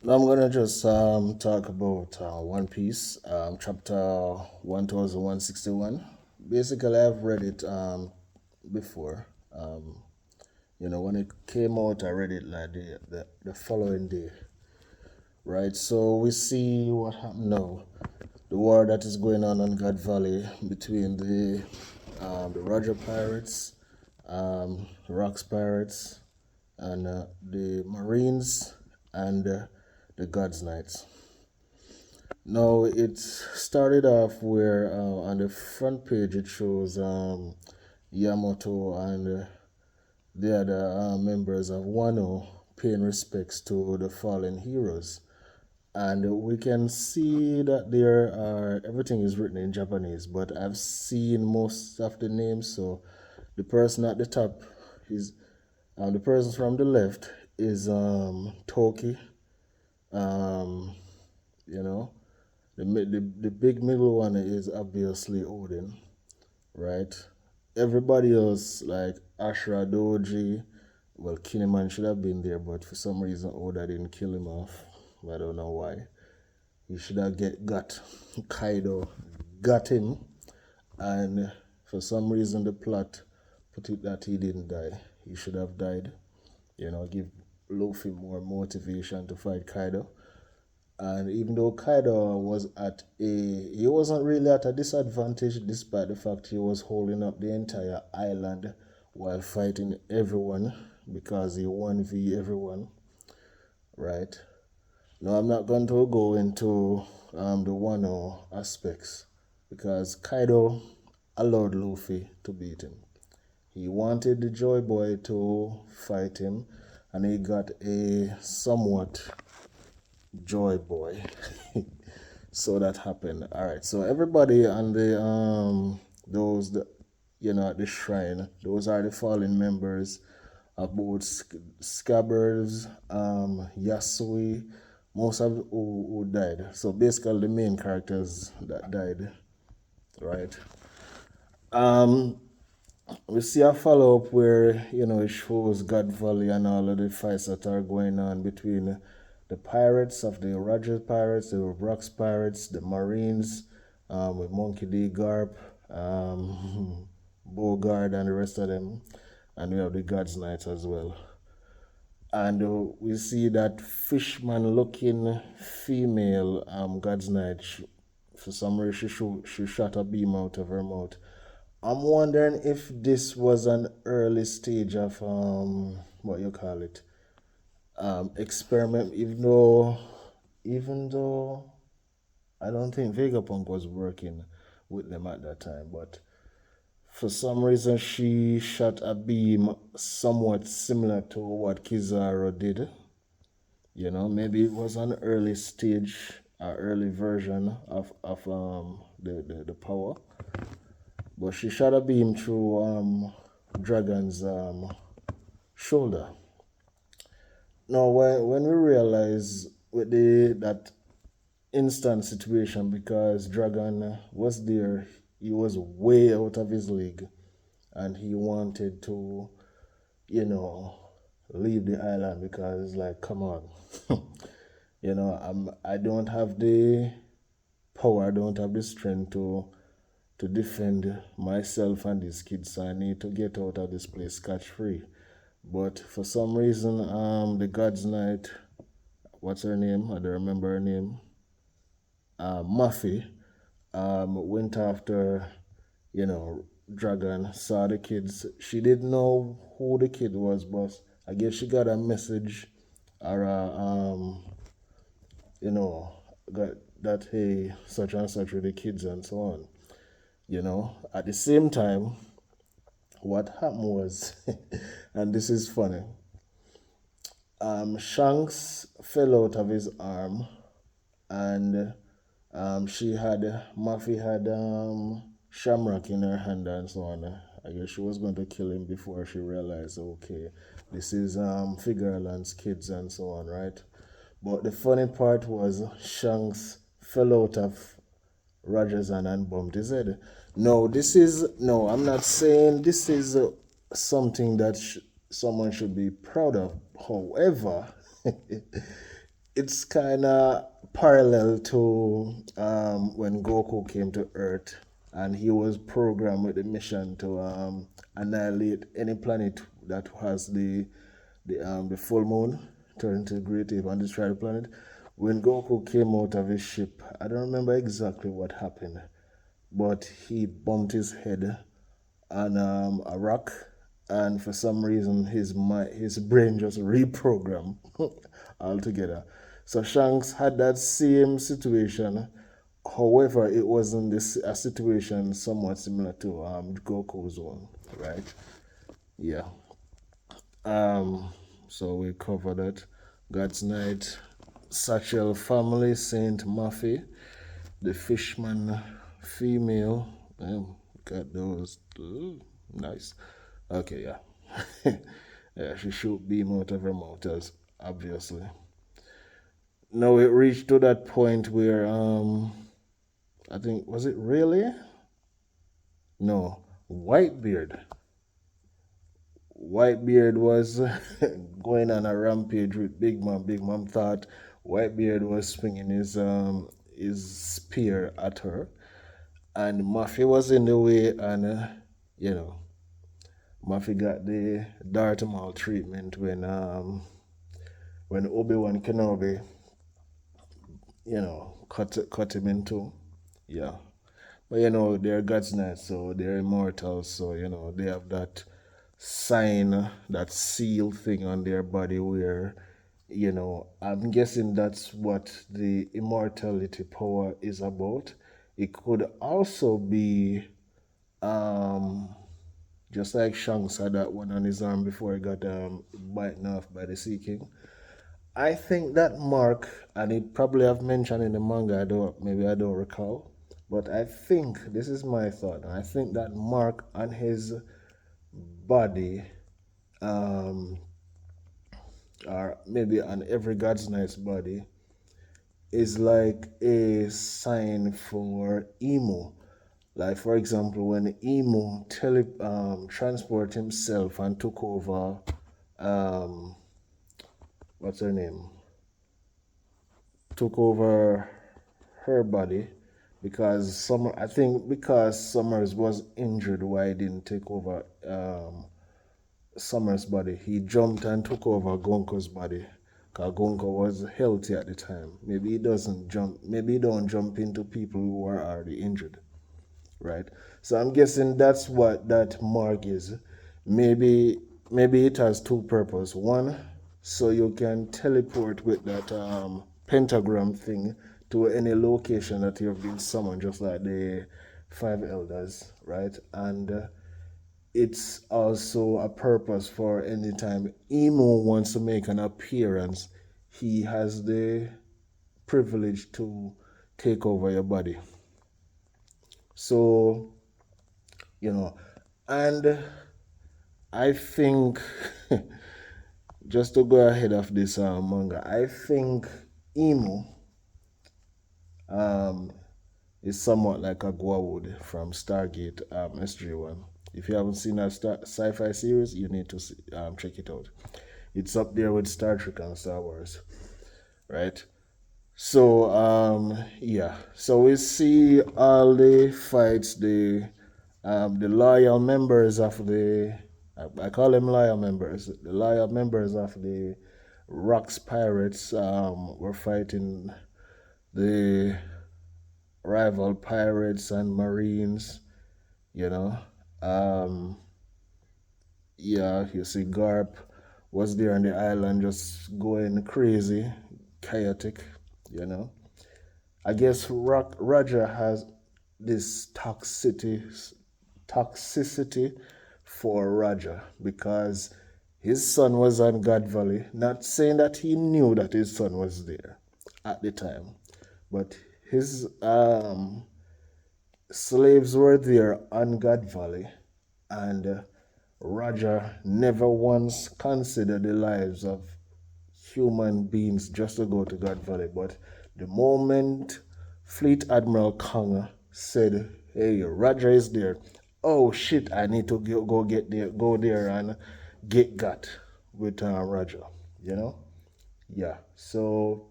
Now I'm gonna just talk about One Piece, chapter 1161. Basically, I've read it before. When it came out, I read it like the following day, right? So we see what happened now. The war that is going on God Valley between the Roger Pirates, Rocks Pirates, and the Marines and the Gods Knights. Now it started off where on the front page it shows Yamato and the other members of Wano paying respects to the fallen heroes. And we can see that there are everything is written in Japanese, but I've seen most of the names. So the person at the top is the person from the left is Toki. Um, you know, the big middle one is obviously Odin, right? Everybody else like Ashra Doji, well, Kineman should have been there, but for some reason Oda didn't kill him off. I don't know why. He should have got Kaido, got him, and for some reason the plot put it that he didn't die. He should have died. Give Luffy more motivation to fight Kaido. And even though Kaido he wasn't really at a disadvantage despite the fact he was holding up the entire island while fighting everyone because he 1v everyone, right? Now, I'm not going to go into the Wano aspects because Kaido allowed Luffy to beat him. He wanted the Joy Boy to fight him, and he got a somewhat Joy Boy. So that happened. All right. So everybody on the those the, at the shrine, those are the fallen members of both Scabbards, Yasui, most of who died. So basically the main characters that died, right? Um, we see a follow up where it shows God Valley and all of the fights that are going on between the pirates of the Rogers Pirates, the Rocks Pirates, the Marines, with Monkey D. Garp, Bogard, and the rest of them, and we have the Gods Knights as well. And we see that fishman-looking female God's Knight. For some reason, she shot a beam out of her mouth. I'm wondering if this was an early stage of what you call it, experiment. Even though I don't think Vegapunk was working with them at that time, but for some reason she shot a beam somewhat similar to what Kizaru did. Maybe it was an early stage, an early version of the power. But she shot a beam through Dragon's shoulder. Now, when we realize with that instant situation, because Dragon was there, he was way out of his league, and he wanted to, leave the island because, like, come on, I don't have the power, I don't have the strength to defend myself and these kids. So I need to get out of this place scotch free. But for some reason, the God's Knight, what's her name? I don't remember her name. Muffy, went after, Dragon, saw the kids. She didn't know who the kid was, but I guess she got a message or got that, hey, such and such with the kids and so on. At the same time, what happened was, and this is funny, Shanks fell out of his arm, and Muffy had Shamrock in her hand and so on. I guess she was going to kill him before she realized, okay, this is Figureland's kids and so on, right? But the funny part was Shanks fell out of Rogers and bumped his head. No, I'm not saying this is something that someone should be proud of. However, it's kind of parallel to when Goku came to Earth and he was programmed with the mission to annihilate any planet that has the full moon, turn into great ape and destroy the planet. When Goku came out of his ship, I don't remember exactly what happened, but he bumped his head on a rock, and for some reason his brain just reprogrammed altogether. So Shanks had that same situation. However, it wasn't a situation somewhat similar to Goku's one, right? Yeah. Um, so we covered it. God's Night, Satchel family, Saint Muffy, the Fishman female. Got those. Ooh, nice. Okay, yeah. Yeah, she shoot beam out of her mouth, as obviously. Now it reached to that point where I think was it really? No, Whitebeard. Whitebeard was going on a rampage with Big Mom. Big Mom thought Whitebeard was swinging his spear at her, and Murphy was in the way, and you know Murphy got the Darth Maul treatment when Obi Wan Kenobi cut him in two. Yeah, but they're gods now, so they're immortal. So they have that sign, that seal thing on their body where I'm guessing that's what the immortality power is about. It could also be um just like Shanks had that one on his arm before he got bitten off by the Sea King. I think that mark, and it probably have mentioned in the manga, maybe I don't recall, but I think this is my thought. I think that mark on his body, um, or maybe on every God's Knight's body, is like a sign for Emo. Like for example, when Emo transport himself and took over, um, what's her name? Took over her body because I think because Summers was injured, why he didn't take over Summers' body. He jumped and took over Gonko's body. Because Gonko was healthy at the time. Maybe he doesn't jump. Maybe he don't jump into people who are already injured, right? So I'm guessing that's what that mark is. Maybe maybe it has two purposes. One, so you can teleport with that pentagram thing to any location that you've been summoned, just like the five elders, right? And it's also a purpose for any time Emo wants to make an appearance, he has the privilege to take over your body. So you know and I think just to go ahead of this manga, I think Emo um, is somewhat like a Guawood from Stargate SG-1. If you haven't seen that sci-fi series, you need to check it out. It's up there with Star Trek and Star Wars, right? So yeah, so we see all the fights, the loyal members of I call them loyal members. The loyal members of the Rocks Pirates were fighting the rival pirates and marines. You know, um, yeah, you see Garp was there on the island just going crazy, chaotic. You know, I guess Roger has this toxicity for Roger because his son was on God Valley. Not saying that he knew that his son was there at the time, but his slaves were there on God Valley, and Roger never once considered the lives of human beings just to go to God Valley. But the moment Fleet Admiral Kong said, "Hey, Roger is there," oh shit, I need to go there and get got with Roger. You know, yeah. So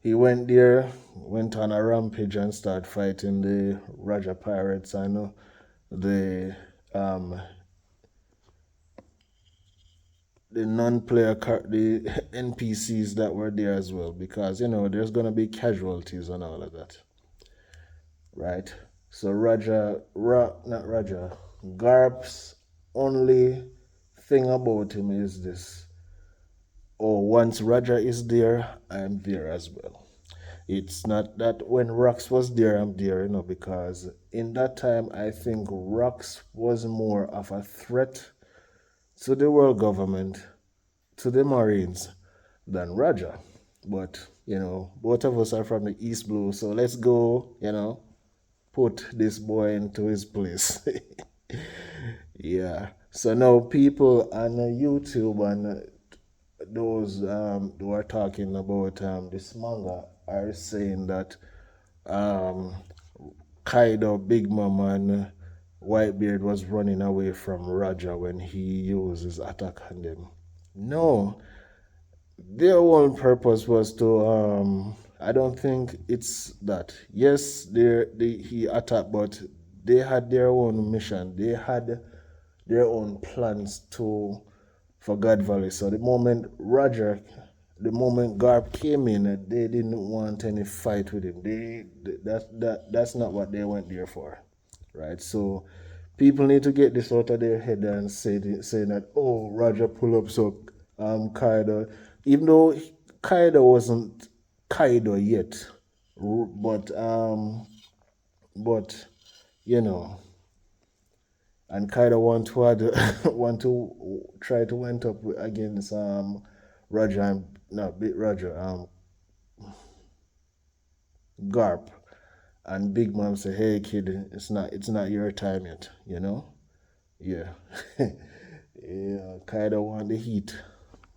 He went there, went on a rampage and started fighting the Raja pirates and the um the non-player the NPCs that were there as well, because there's gonna be casualties and all of that, right? So not Raja, Garp's only thing about him is this: oh, once Raja is there, I'm there as well. It's not that when Rox was there, I'm there, because in that time, I think Rox was more of a threat to the world government, to the Marines, than Raja. But, both of us are from the East Blue, so let's go, put this boy into his place. Yeah. So now people on YouTube and those who are talking about this manga are saying that um, Kaido, Big Mom, and Whitebeard was running away from Raja when he used his attack on them. No, their whole purpose was to. I don't think it's that. Yes, he attacked, but they had their own mission. They had their own plans to for God Valley. So the moment Garp came in, they didn't want any fight with him. That's not what they went there for, right? So people need to get this out of their head and saying that, oh, Roger pull up so Kaido, even though Kaido wasn't Kaido yet, but you know and kind of want to try to went up against Roger and no Big Roger Garp, and Big Mom say, "Hey kid, it's not your time yet, yeah." Yeah, Kaido want the heat,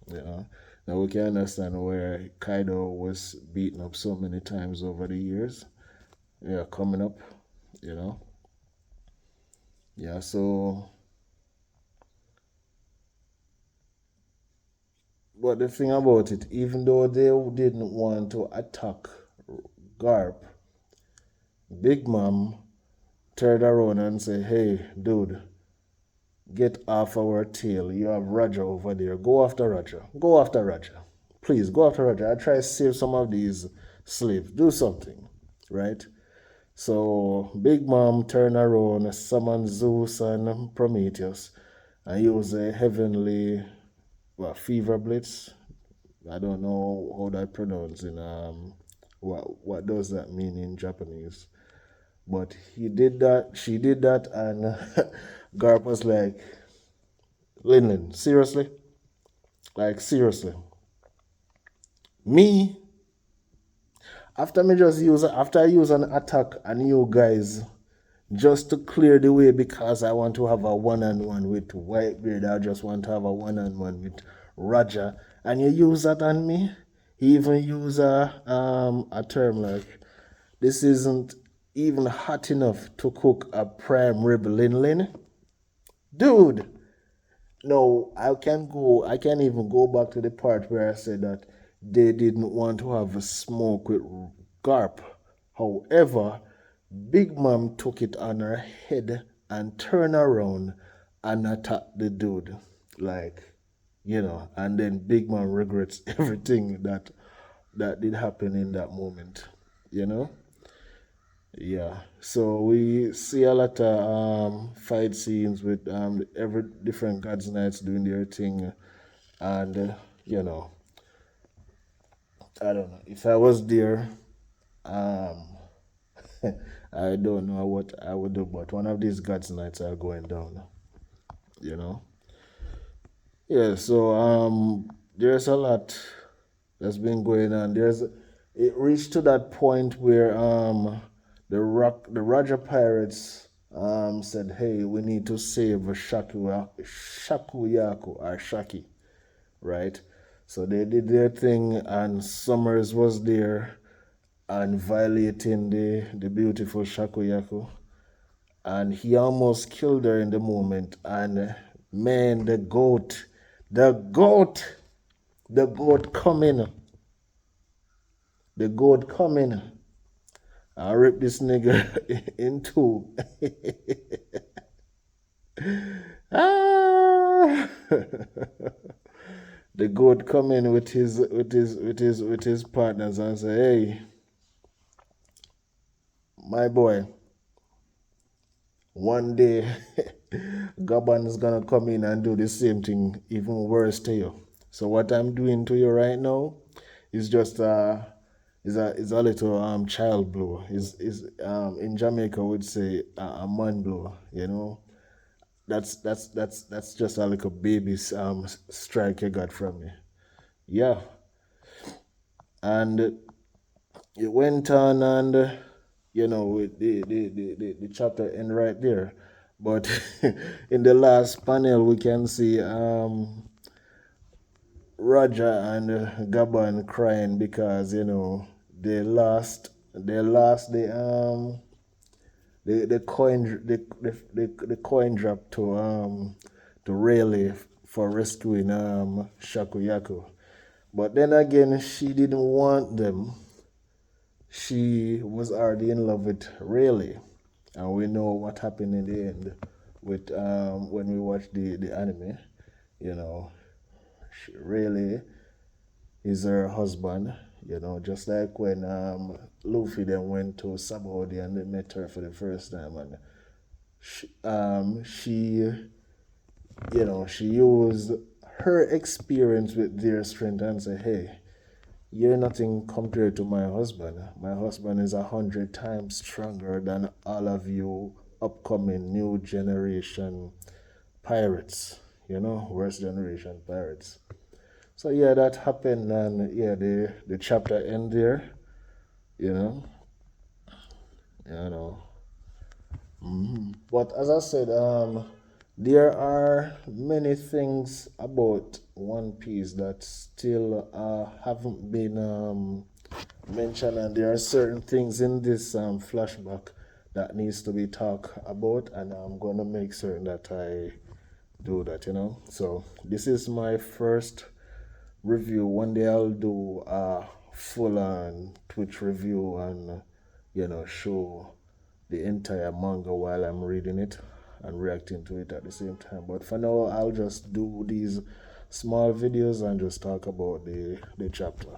you know. Now we can understand where Kaido was beaten up so many times over the years. Yeah, coming up, you know. Yeah, so but the thing about it, even though they didn't want to attack Garp, Big Mom turned around and said, "Hey, dude, get off our tail. You have Roger over there. Go after Roger. Go after Roger. Please, go after Roger. I try to save some of these slaves. Do something." Right? So Big Mom turned around, summoned Zeus and Prometheus, and used a heavenly fever blitz. I don't know how that pronounced in what does that mean in Japanese. But he did that, she did that, and Garp was like, Linlin, seriously? Like, seriously. Me? After I use an attack on you guys, just to clear the way because I want to have a one-on-one with Whitebeard, I just want to have a one-on-one with Roger, and you use that on me? He even use a term like, this isn't even hot enough to cook a prime rib Linlin. Dude, no, I can even go back to the part where I said that they didn't want to have a smoke with Garp. However, Big Mom took it on her head and turned around and attacked the dude. Like, and then Big Mom regrets everything that did happen in that moment, you know? Yeah, so we see a lot of fight scenes with every different gods knights doing their thing, and you know, I don't know if I was there, um, I don't know what I would do, but one of these gods knights are going down, you know. Yeah, so there's a lot that's been going on. It reached to that point where the Roger Pirates said, "Hey, we need to save Shakuyaku or Shaki," right? So they did their thing, and Summers was there and violating the beautiful Shakuyaku, and he almost killed her in the moment. And man, the goat coming. The goat coming. I rip this nigga in two. Ah! The goat come in with his partners and say, "Hey, my boy, one day Gabon is gonna come in and do the same thing, even worse to you. So what I'm doing to you right now is just is a little child blow. Is in Jamaica would say a man blow. You know, that's just a little baby strike you got from me. Yeah, and it went on and the chapter end right there. But in the last panel we can see Roger and Gabon crying because they lost the coin the coin drop to Rayleigh for rescuing Shaku Yaku. But then again, she didn't want them. She was already in love with Rayleigh, and we know what happened in the end with when we watch the anime. You know, Rayleigh is her husband. Just like when Luffy then went to Sabaody and they met her for the first time, and she used her experience with their strength and say, "Hey, you're nothing compared to my husband. My husband is 100 times stronger than all of you upcoming new generation pirates. Worst generation pirates." So yeah, that happened, and yeah, the chapter end there. You know, you know. But as I said, there are many things about One Piece that still haven't been mentioned, and there are certain things in this flashback that needs to be talked about, and I'm gonna make certain that I do that. So this is my first review. One day I'll do a full-on Twitch review and show the entire manga while I'm reading it and reacting to it at the same time. But for now, I'll just do these small videos and just talk about the chapter.